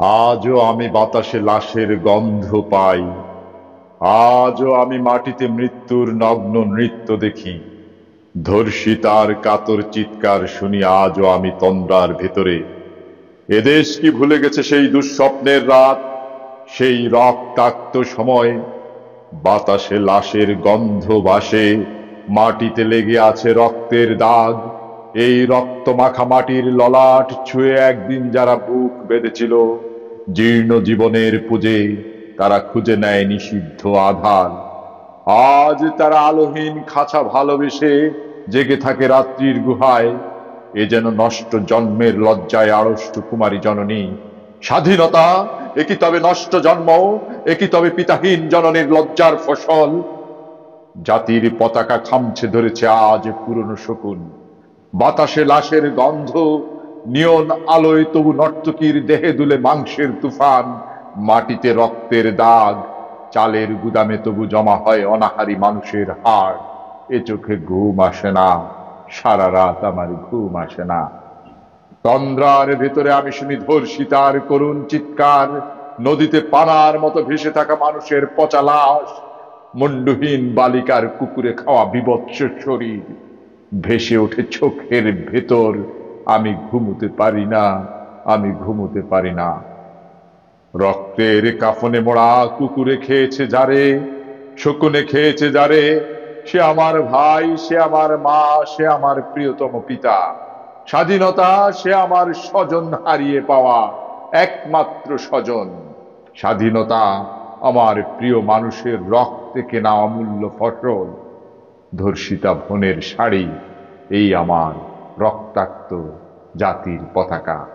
আজও আমি বাতাসে লাশের গন্ধ পাই। আজও আমি মাটিতে মৃত্যুর নগ্ন নৃত্য দেখি। ধর্ষিতার কাতর চিৎকার শুনি আজও আমি তন্দ্রার ভেতরে। এদেশ কি ভুলে গেছে সেই দুঃস্বপ্নের রাত, সেই রক্তাক্ত সময়? বাতাসে লাশের গন্ধ ভাসে, মাটিতে লেগে আছে রক্তের দাগ। এই রক্ত মাখা মাটির ললাট ছুঁয়ে একদিন যারা বুক বেঁধেছিল জীর্ণ জীবনের পুজে, তারা খুঁজে নেয় নিষিদ্ধ আধার। আজ তারা আলোহীন খাঁচা ভালোবেসে জেগে থাকে রাত্রির গুহায়। এ যেন নষ্ট জন্মের লজ্জায় আড়ষ্ট কুমারী জননী। স্বাধীনতা একই তবে নষ্ট জন্ম, একই তবে পিতাহীন জননীর লজ্জার ফসল। জাতির পতাকা খামছে ধরেছে আজ পুরনো শকুন। বাতাসে লাশের গন্ধ, নিয়ন আলোয় তবু নর্তকীর দেহে দুলে মাংসের তুফান। মাটিতে রক্তের দাগ, চালের গুদামে তবু জমা হয় অনাহারী মানুষের হাড়। এ চোখে ঘুম আসে না, সারা রাত আমার ঘুম আসে না। তন্দ্রার ভেতরে আমি শুনি ধর্ষিতার করুণ চিৎকার। নদীতে পানার মতো ভেসে থাকা মানুষের পচা লাশ, মুন্ডহীন বালিকার কুকুরে খাওয়া বিভৎস শরীর ভেসে ওঠে চোখের ভেতর। আমি ঘুমোতে পারি না, আমি ঘুমোতে পারি না। রক্তের কাফনে মোড়া কুকুরে খেয়েছে যারে, শকুনে খেয়েছে যারে, সে আমার ভাই, সে আমার মা, সে আমার প্রিয়তম পিতা। স্বাধীনতা সে আমার স্বজন হারিয়ে পাওয়া একমাত্র স্বজন। স্বাধীনতা আমার প্রিয় মানুষের রক্তে কেনা অমূল্য ফসল। ধর্ষিতা বোনের শাড়ি, এই আমার রক্তাক্ত জাতির পতাকা।